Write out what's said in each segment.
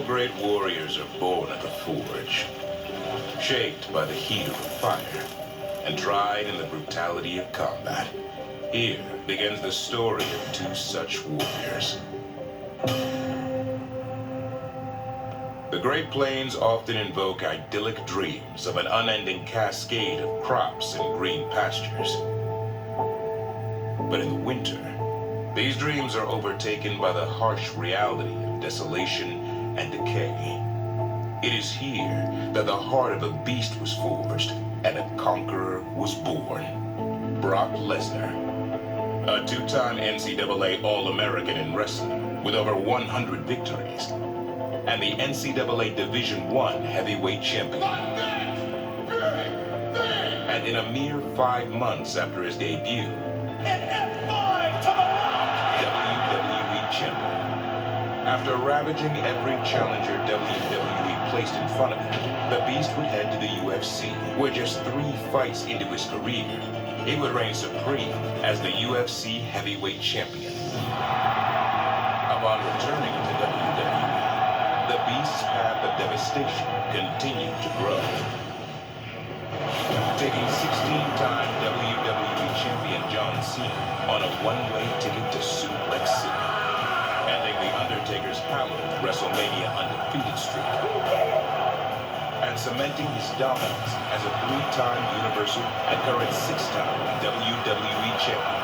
All great warriors are born at the forge, shaped by the heat of fire, and tried in the brutality of combat. Here begins the story of two such warriors. The Great Plains often invoke idyllic dreams of an unending cascade of crops and green pastures. But in the winter, these dreams are overtaken by the harsh reality of desolation and decay. It is here that the heart of a beast was forged and a conqueror was born. Brock Lesnar, a two-time NCAA All-American in wrestling with over 100 victories, and the NCAA Division I heavyweight champion. And in a mere 5 months after his debut, WWE champion. After ravaging every challenger WWE placed in front of him, the Beast would head to the UFC, where just 3 fights into his career, he would reign supreme as the UFC heavyweight champion. Upon returning to WWE, the Beast's path of devastation continued to grow. Taking 16-time WWE champion John Cena on a one-way ticket to Suplex City, ending The Undertaker's hallowed WrestleMania undefeated streak, and cementing his dominance as a 3-time Universal and current 6-time WWE champion.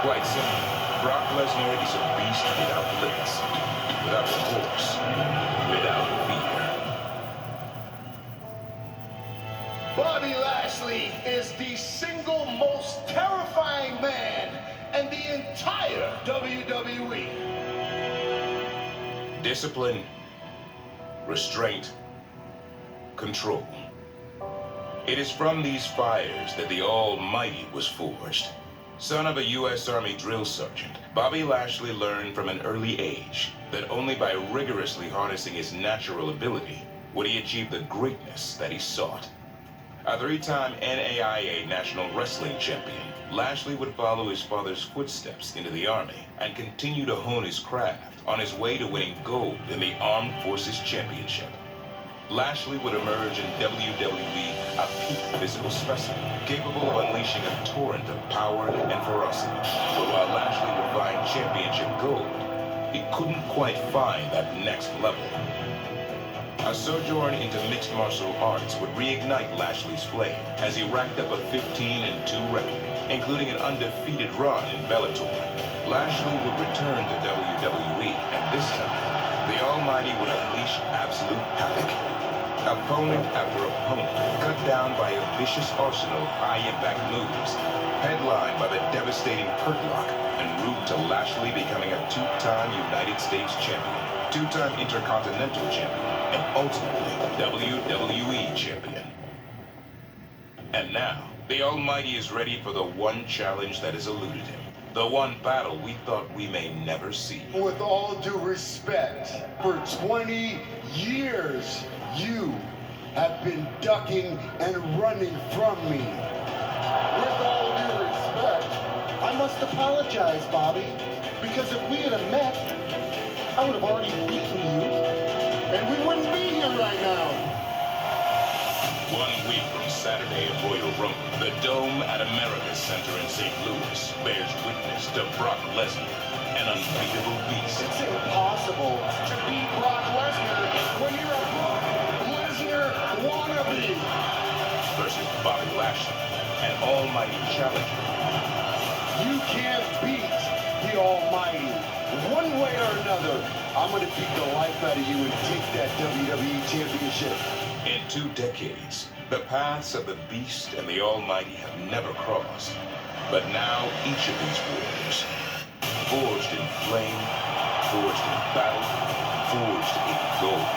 Quite simply, Brock Lesnar is a beast without limits, without remorse, without fear. Bobby Lashley is the single most terrifying man in the entire WWE. Discipline, restraint, control. It is from these fires that the Almighty was forged. Son of a U.S. Army drill sergeant, Bobby Lashley learned from an early age that only by rigorously harnessing his natural ability would he achieve the greatness that he sought. A 3-time NAIA National Wrestling Champion, Lashley would follow his father's footsteps into the Army and continue to hone his craft on his way to winning gold in the Armed Forces Championship. Lashley would emerge in WWE a peak physical specimen, capable of unleashing a torrent of power and ferocity. But while Lashley would find championship gold, he couldn't quite find that next level. A sojourn into mixed martial arts would reignite Lashley's flame as he racked up a 15-2 record, including an undefeated run in Bellator. Lashley would return to WWE, and this time, the Almighty would unleash absolute havoc. Opponent after opponent cut down by a vicious arsenal of high-impact moves, headlined by the devastating Hurt Lock, en route to Lashley becoming a 2-time United States champion, 2-time Intercontinental champion, and ultimately WWE champion. And now, the Almighty is ready for the one challenge that has eluded him. The one battle we thought we may never see. With all due respect, for 20 years, you have been ducking and running from me. With all due respect, I must apologize, Bobby, because if we had met, I would have already beaten you, and we wouldn't be here right now. 1 week from Saturday at Royal Rumble, the Dome at America's Center in St. Louis bears witness to Brock Lesnar, an unbeatable beast. It's impossible to beat Brock Lesnar when you're a Brock Lesnar wannabe. Versus Bobby Lashley, an almighty challenger. You can't beat the Almighty. One way or another, I'm going to beat the life out of you and take that WWE Championship. In 2 decades, the paths of the Beast and the Almighty have never crossed. But now each of these warriors, forged in flame, forged in battle, forged in gold,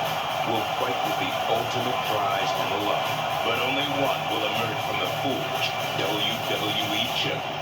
will fight with the ultimate prize on the line. But only one will emerge from the forge, WWE Champion.